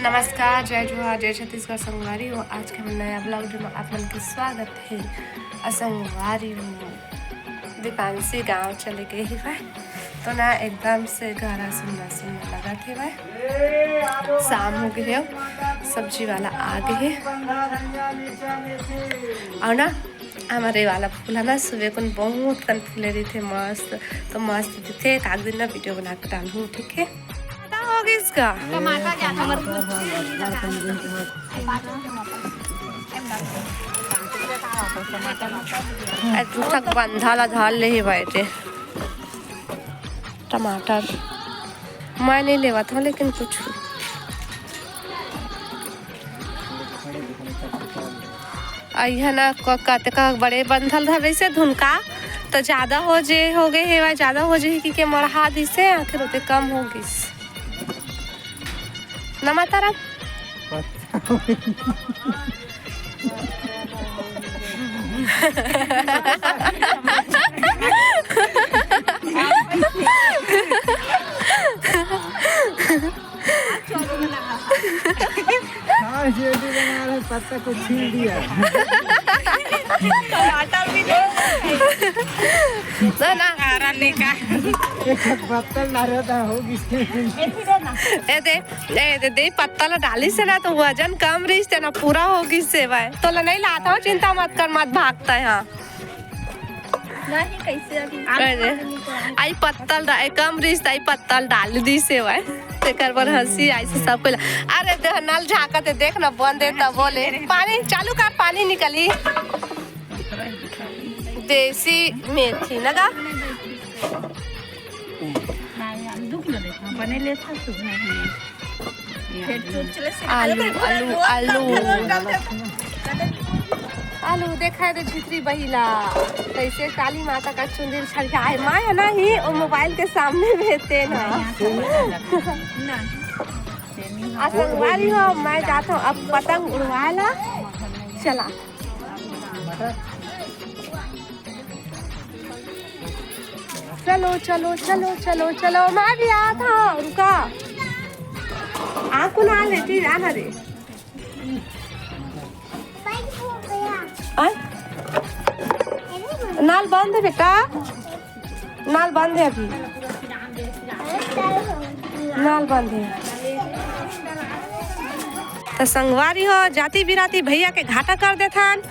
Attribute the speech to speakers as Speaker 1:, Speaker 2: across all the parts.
Speaker 1: नमस्कार, जय जोहार, जय छत्तीसगढ़। संगवारी हो आज के नया ब्लॉग में आप मन के स्वागत है। संगवारी हो दीपांशी गांव चले गए ही भाई, तो ना एकदम से गाना सुनना लगा थे भाई। शाम हो गए हो, सब्जी वाला आ गए और ना हमारे वाला फूल है ना सुबह को बहुत कन फूले रही थे मस्त, तो मस्त थे। एक आध दिन ना वीडियो बना कर डालूँ, ठीक है। होगी इसका तक बंधा ला धाल ले ही बैठे। टमाटर मैं नहीं लेवा था, लेकिन कुछ अइहा ना कहते का बड़े बंधल था वैसे धुनका तो ज्यादा हो जे हो गए है, ज्यादा हो जे कि मढ़ा दी से आखिर होते कम हो गई ना माता राम।
Speaker 2: पत्ता को छील दिया।
Speaker 1: टमाटर भी ना
Speaker 2: पत्तल डालता होगी।
Speaker 1: दे पत्ता ला डाली से ना तो वजन कम रही ना पूरा होगी से भाई। तो ला नहीं लाता हूँ, चिंता मत कर, मत भागता है। हाँ
Speaker 3: नहीं कैसे
Speaker 1: आई पत्तल कम रिश्ता आई पत्तल डाल दी से भाई। तेकर पर हंसी आई से सबको। अरे देख नल झाकते देख ना बंद है तब बोले पानी चालू कर, पानी निकली। देसी मेथी लगा आलू आलू आलू आलू देखा दे छित्री बहिला कैसे काली माता का चुंदरी छड़काए माँ है ना ही और मोबाइल के सामने भेजते ना। संगवारी हो मैं जाता हूँ अब पतंग उड़वाला। चला चलो चलो चलो चलो चलो, मैं भी आया था। रुका आपको ना लेती जाना रे। नाल बंद है बेटा, नाल बंद है अभी, नाल बंद है। तो संगवारी हो जाती बिराती भैया के घाटा कर देथन,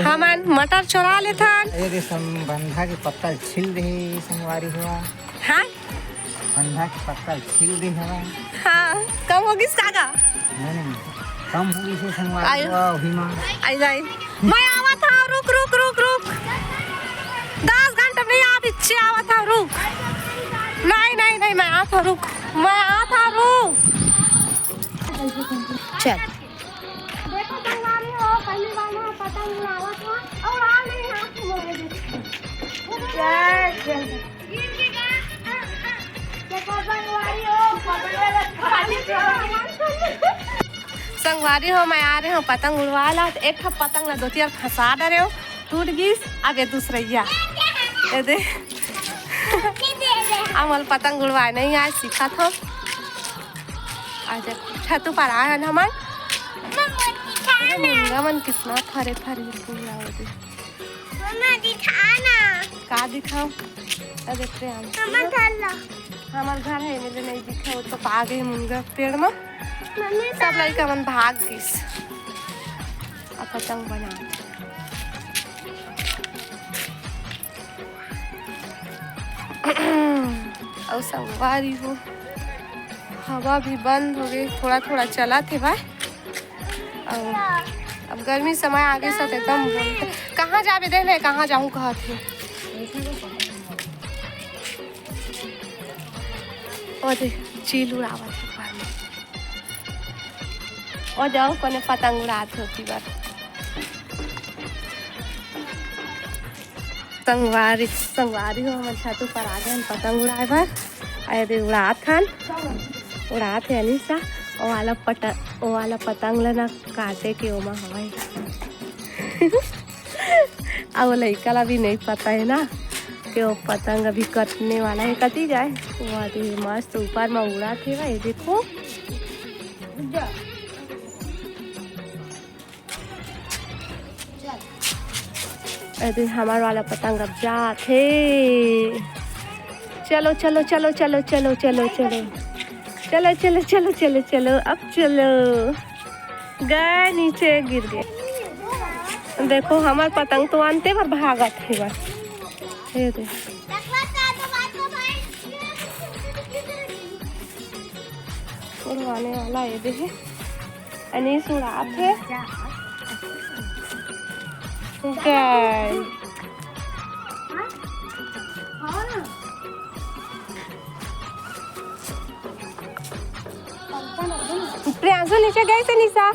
Speaker 1: हमन मटर चोरा लेथन।
Speaker 2: बंधा के पत्ता छील रही संगवारी हुआ।
Speaker 1: हाँ
Speaker 2: बंधा के पत्ता छील रही हुआ।
Speaker 1: हाँ कम होगी कागा
Speaker 2: नहीं कम होगी से संगवारी हुआ।
Speaker 1: आई जाए मैं आवा था। रुक रुक रुक रुक 10 घंटे नहीं आ पीछे आवा था। रुक नहीं नहीं नहीं मैं आ था। रुक मैं आ था। रुक चल
Speaker 3: देखो संगवारी हो पहली बार ना पतंग उड़ावा था और आ नहीं हाथ में मोरे देखो संगवारी हो
Speaker 1: संगवारी हो मैं आ रहे हो पतंग उड़वा ला। एक ठप पतंग ला 2-3 फंसा डरे हो, टूट गई। आगे दूसरैया दे अमल पतंग उड़वाए नहीं आए, सीखा था। आज छतु पर आए हैं हमन। मन कितना फरे फरे का दिखाओ देखते हम। हमार घर है मेरे नहीं दिखा, वो तो पा गई मुनगा पेड़ में। सब लड़का मन भाग गईस। अब पतंग बना और संगवारी हो हवा भी बंद हो गई, थोड़ा थोड़ा चला थे भाई। अब गर्मी समय आगे सब एकदम कहाँ जावे दे रहे, कहाँ जाऊँ कहा थे। और चील उड़ावा थे और जाओ कोने पतंग उड़ाते होती बार। संगवारी संगवारी हो हम छतु पर आ गए पतंग उड़ाए बार। अरे उड़ात हन उड़ात है अनिसा ओ वाला पतंग लेना काटे के ओमा हवाई। अब लड़का ला भी नहीं पता है ना कि वो पतंग अभी कटने वाला है। कटी जाए वो मस्त ऊपर में उड़ा थे भाई। देखो अरे हमार वाला पतंग अब जाते। चलो चलो चलो चलो चलो चलो चलो चलो चलो चलो चलो चलो अब चलो। गए नीचे गिर गए। देखो हमार पतंग तो अंते पर भागत है बस। ये देख उड़वाने वाला ये देखे अनीस उड़ाते गए। प्रियांशु नीचे गए से निशा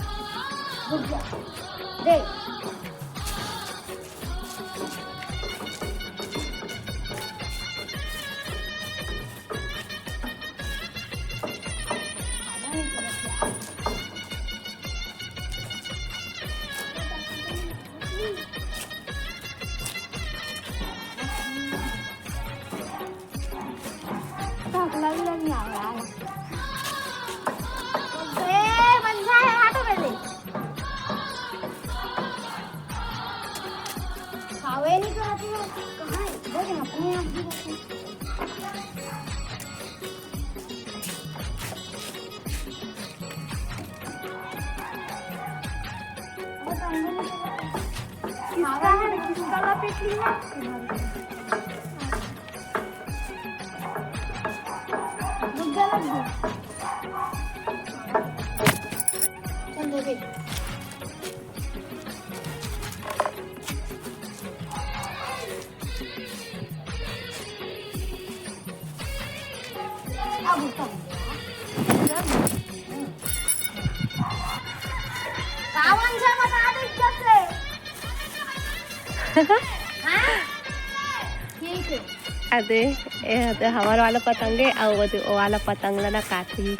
Speaker 1: अरे ये हमारा वाला पतंग है और वो वाला पतंग ना काटी।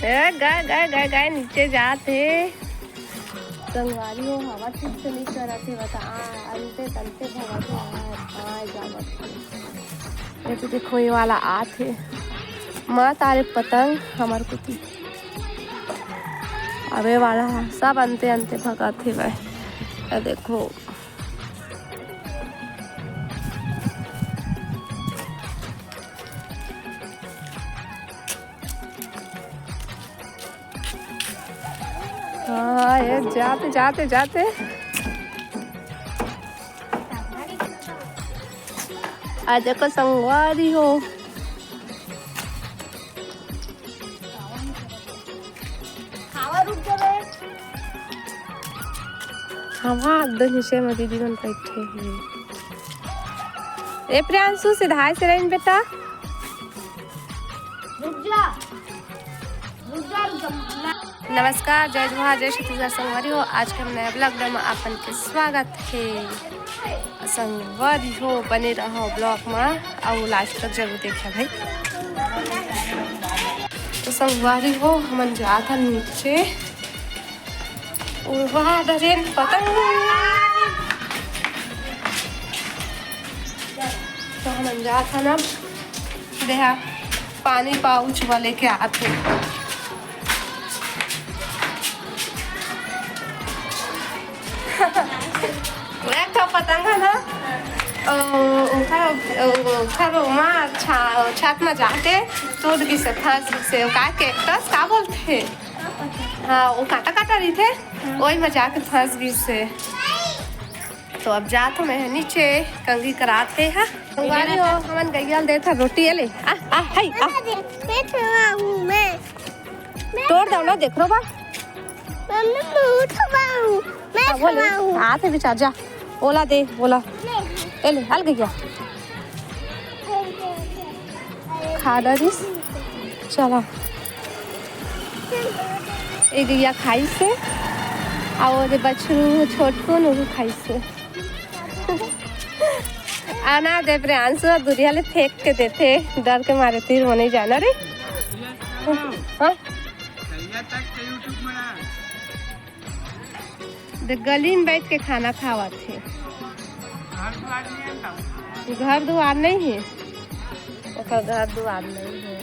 Speaker 1: गए गए गए गए नीचे जाते संगवारी हो हवा ठीक से नहीं करते बता अंते तंते भगत जावत। ये तो देखो ये वाला आते माँ तारे पतंग हमार कुती अबे वाला सब अंते अंते भगत है भाई। देखो हाँ ये जाते जाते जाते आज देखो संगवारी हो हवा नीचे में दीदी मन बैठे हैं। ए प्रियांशु सीधा से रही बेटा नमस्कार जय जोहार जय छत्तीसगढ़ संगवारी हो। आज के नया ब्लॉग में आपन के स्वागत है। संगवारी हो बने रहो ब्लॉग में और लास्ट तक जरूर देखा भाई। तो संगवारी हो हम जाता नीचे उड़वा डरेन पतंग। तो हम जाता ना देहा पानी पाउच वाले के आते एक तो पतंग है ना छत में जाते टूट गई से फंस से का कैक्टस का बोलते हैं। हाँ वो काटा काटा रही थे वही में जाके फंस गई से। तो अब जा तो मैं नीचे कंगी कराते हैं। संगवारी हो हमन गैया दे था रोटी ले आ आ हाय आ मैं तोड़ दो ना देख रो बा आते बेचार जा ओला दे ओला ले हल गया खा डरिस चला ए गैया खाई से और बछरू छोटको नु खाई से आना दे प्रियांशु दुरिया ले फेंक के देते डर के मारे तीर होने जाना रे। हाँ गली में बैठ के खाना खावा थे। घर द्वार नहीं है घर द्वार नहीं है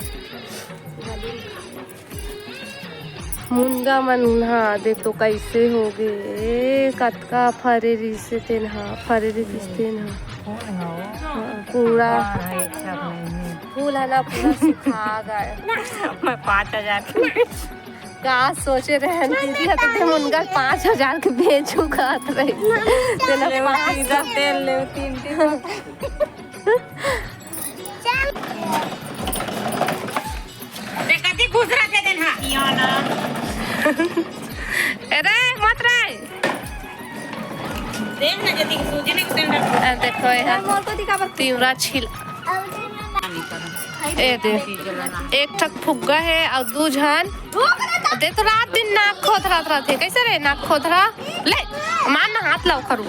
Speaker 1: मुनगा मन हाँ दे तो कैसे हो गए कतका फरेरी से तेन हाँ फरेरी किसतेन हाँ
Speaker 2: कौन हो
Speaker 1: पूरा
Speaker 2: एक साथ नहीं
Speaker 1: फूल है ना पूरा सुखा गए
Speaker 2: मैं 5000
Speaker 1: का सोचे रहे दीदी तो दे मुनगा 5000 के बेचू खात रही तेना 500
Speaker 2: तेल ले 3 देखती गुजरा के दिन हां याना
Speaker 1: अरे मत रे
Speaker 2: देख ना जदी सूजी ने कितने
Speaker 1: देखो ये
Speaker 3: मोर को दिखा बस
Speaker 1: तीवरा छिल ए दे एक ठक फुग्गा है और दू झन दे तो रात दिन नाक खोद रहा थे कैसे रे नाक खोद रहा ले मान ना हाथ लाओ करू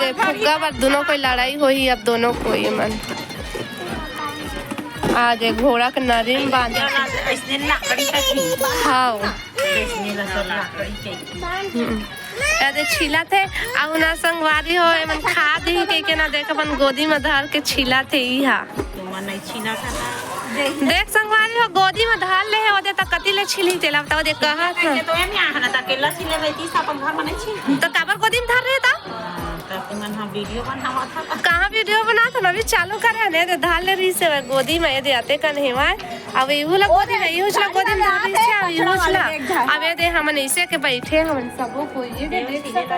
Speaker 1: दे फुग्गा पर दोनों कोई लड़ाई हुई अब दोनों कोई मन आज एक घोड़ा के नरीम बांधे
Speaker 2: इसने लकड़ी का थी
Speaker 1: हाँ
Speaker 2: इसने लकड़ी चाहिए
Speaker 1: अरे छिला थे अब ना संगवारी हो मन खा दी के ना देख अपन गोदी में धर के छिला थे इहा
Speaker 2: तो मन नहीं छीना था
Speaker 1: देख संगवारी हो गोदी में धर ले है ओदे तक कति ले छिली तेला बताओ दे कहा था
Speaker 2: तो एम यहाँ ना अकेला छिले बैठी सब अपन घर में नहीं छी
Speaker 1: तो काबर गोदी में धर रहे था
Speaker 2: तब मन हम वीडियो बनावा था
Speaker 1: कहाँ वीडियो बना तो अभी चालू करे ने दे धर ले रही से गोदी में दे आते कन हेवा अब इहु ला गोदी में इहु ला गोदी में धर रही से अब इहु ला अब ये दे हमन ऐसे के बैठे हमन सबो कोई ये देख सकता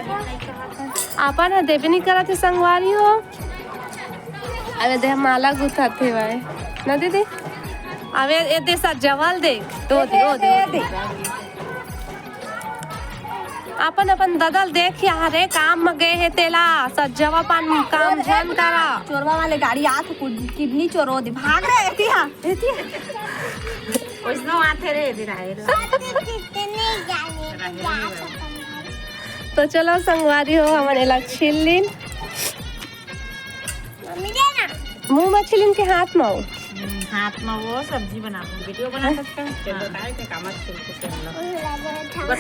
Speaker 1: अपन देबे नहीं करत संगवारी हो अबे दे माला गुथा थे भाई ना दीदी अबे ये दे सजवल देख तो दे अपन अपन ददल देख यार रे काम में गए है तेला सजवा पान काम झन करा
Speaker 3: चोरवा वाले गाड़ी आत किडनी चोरो दे भाग रहे एतिहा
Speaker 2: ओइसनो आथे रे दिराए
Speaker 1: तो चलो संगवारी हो हमारे लग छिलिन
Speaker 3: मम्मी दे ना
Speaker 1: मुंह में छिलिन के हाथ में हो
Speaker 2: हाथ में वो सब्जी बना वीडियो बना सकते हैं चलो बताए थे काम छिल के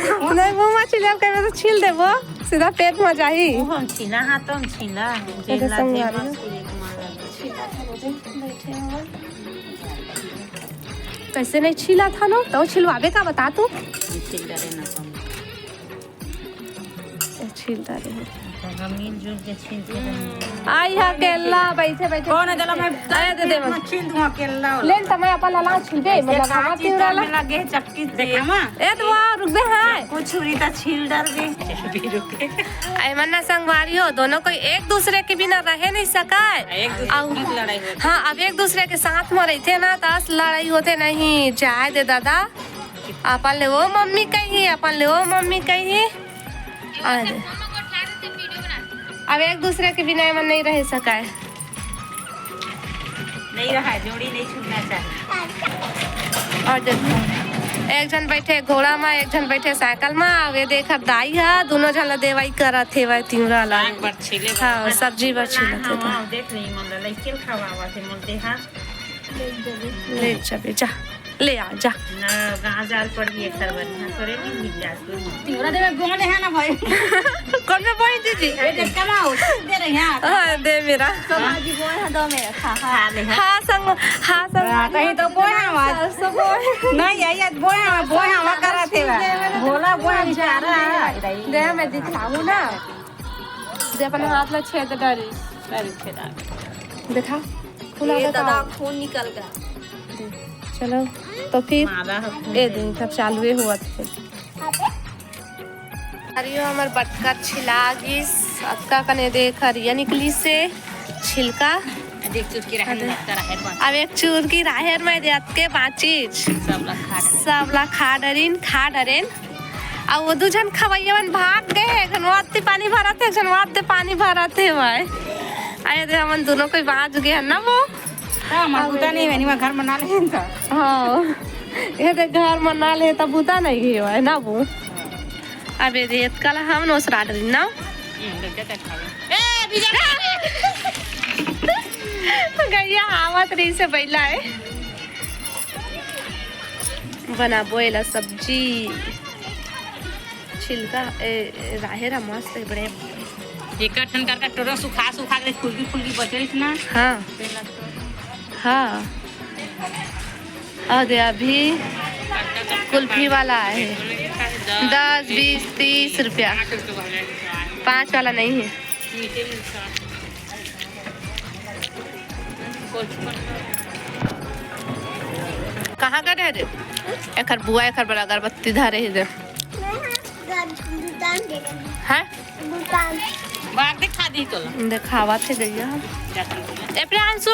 Speaker 2: हम
Speaker 1: नहीं मुंह में छिलिन के तो छिल देबो सीधा पेट में जाही
Speaker 2: हम छीना हाथ हम छीना
Speaker 1: तो संगवारी कैसे नहीं छिला था ना तो छिलवावे का बता तू
Speaker 2: छिल डरे ना
Speaker 1: छिलता रहे
Speaker 2: हम मिलजुल के छीलते
Speaker 1: आई हा केला बैठे बैठे
Speaker 2: कौन है जला मैं
Speaker 1: अरे दे दे
Speaker 2: मैं छील दूंगा केला
Speaker 1: लेन त मैं अपन लाला छिलबे मतलब हवा तीवरा ला
Speaker 2: लगे चक्की देखा मां
Speaker 1: ए तो वाह रुक दे हाय
Speaker 2: कुछ छुरी ता छील डर गए भी रुके
Speaker 1: आई मन्ना संगवारी हो दोनों कोई एक दूसरे के बिना रह नहीं सकाए
Speaker 2: एक दूसरे की लड़ाई होती
Speaker 1: हाँ अब एक दूसरे के साथ में रहते ना तस लड़ाई होते नहीं चाहे दे दादा अपन ले वो मम्मी कही अपन ले वो मम्मी कही अब एक दूसरे के बिना मन नहीं रह सकाए
Speaker 2: नहीं रहा जोड़ी नहीं छूटना चाहिए
Speaker 1: और देखो एक जन बैठे घोड़ा में एक जन बैठे साइकिल में अब ये देख दाई है दोनों जन देवाई करत थे भाई तीवरा ला
Speaker 2: एक बार छीले
Speaker 1: हाँ सब्जी बार छिलत थे
Speaker 2: हां देख नहीं मन ले किल खावा थे मोलते हां
Speaker 1: ले चबे जा ले आ जा
Speaker 2: ना गाजर पड़ी एक तरह बढ़िया करे नहीं मिल जा
Speaker 3: तीवरा दे में बोले है ना भाई
Speaker 1: कौन में बोई दीदी
Speaker 3: ए दे कमाओ दे रहे हैं
Speaker 1: हाँ दे मेरा
Speaker 3: समाजी बोल है दो मेरा खा
Speaker 2: ले
Speaker 1: हाँ संग
Speaker 2: कहीं तो बोए आवाज नहीं आई बोए हवा करा थे भोला बोए बेचारा
Speaker 1: दे मैं दिखाऊं ना दे अपन हाथ ला छेद डरी दिखा खुला
Speaker 3: ये
Speaker 1: दिखा
Speaker 3: दादा खून निकल गया
Speaker 1: चलो तो फिर
Speaker 2: माला
Speaker 1: ए दिन तब चालू हुआ थे हरियो हमार बटका छिला गिस अक्का कने देख हरिया निकली से छिलका
Speaker 2: देख चुटकी रहे
Speaker 1: अब एक चूर की राहर में देत के बाचीज सब ला खा डरेन अब वो दू जन खवैयवन भाग गए घनवाते पानी भरत है घनवाते पानी भरत है भाई आए दे हमन दोनों कोई बाज गए ना वो
Speaker 2: बुता नहीं मैंने घर बना ले
Speaker 1: हाँ ये दे घर मना ले तब बुता नहीं गए है ना वो अबे रेत कल हम नोस राड रही ना गैया आवत रही से बैला है बना बोएला सब्जी छिलका राहेरा मस्त है बड़े
Speaker 2: एक ठन कर टोरा सुखा के फुलकी बचल ना
Speaker 1: हाँ हाँ और अभी कुल्फी वाला है 10, 20, 30 रुपया। 5 वाला नहीं है। कहाँ का रह रे? एक बुआ एक बड़ा अगरबत्ती धारे दे हैं
Speaker 2: बाहर दिखा दी तो
Speaker 1: देखावा थे गैया। ए प्रियांशु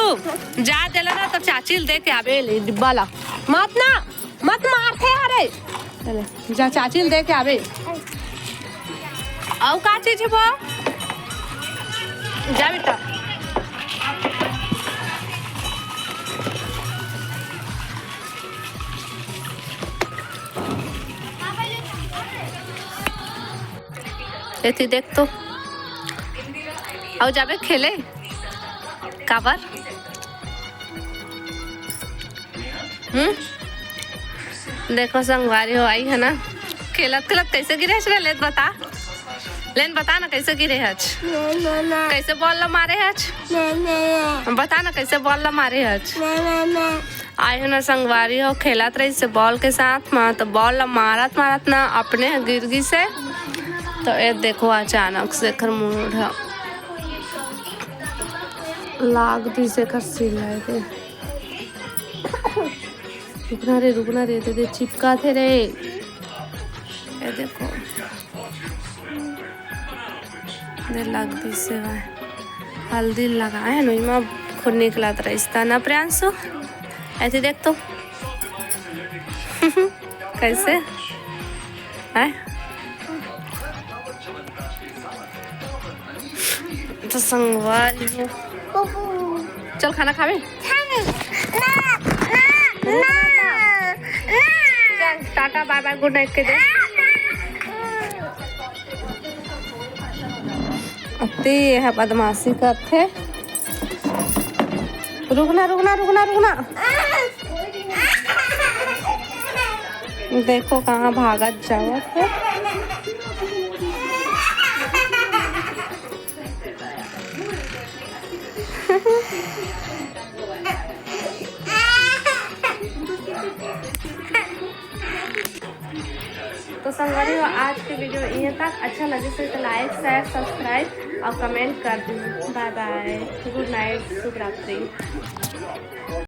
Speaker 1: जा देला ना तो चाची दे के आवे ले डिब्बा ला। मत मारते अरे चले जा चाची दे के आवे। और का चीज है वो? जा बेटा। एती देख तो और जाबे खेले काबर। देखो संगवारी हो आई है ना। खेलत कैसे गिरे हच लेन बता ना कैसे गिरे हच। कैसे बॉल ला मारे हच बता ना कैसे बॉल ला मारे हच। आई हो ना संगवारी हो खेलत रही से बॉल के साथ में तो बॉल ला मारत ना अपने गिरगी से तो ये देखो अचानक से कर मुंह लाग दी से कर सिलाई के। रुकना रे दे चिपका थे रे। ये देखो दे लाग दी से हल्दी लगाए है ना खुद निकला रहा ना प्रियांशु। ऐसे देख तो कैसे है तो संगवारी हो। चल खाना खावे tata bye bye good night के दे। अते है बदमाशी करते। रुकना देखो कहाँ भागत जावत है। तो संगवारी हो आज के वीडियो यहाँ तक। अच्छा लगे तो लाइक शेयर सब्सक्राइब और कमेंट कर दीजिए। बाय बाय गुड नाइट शुभ रात्रि।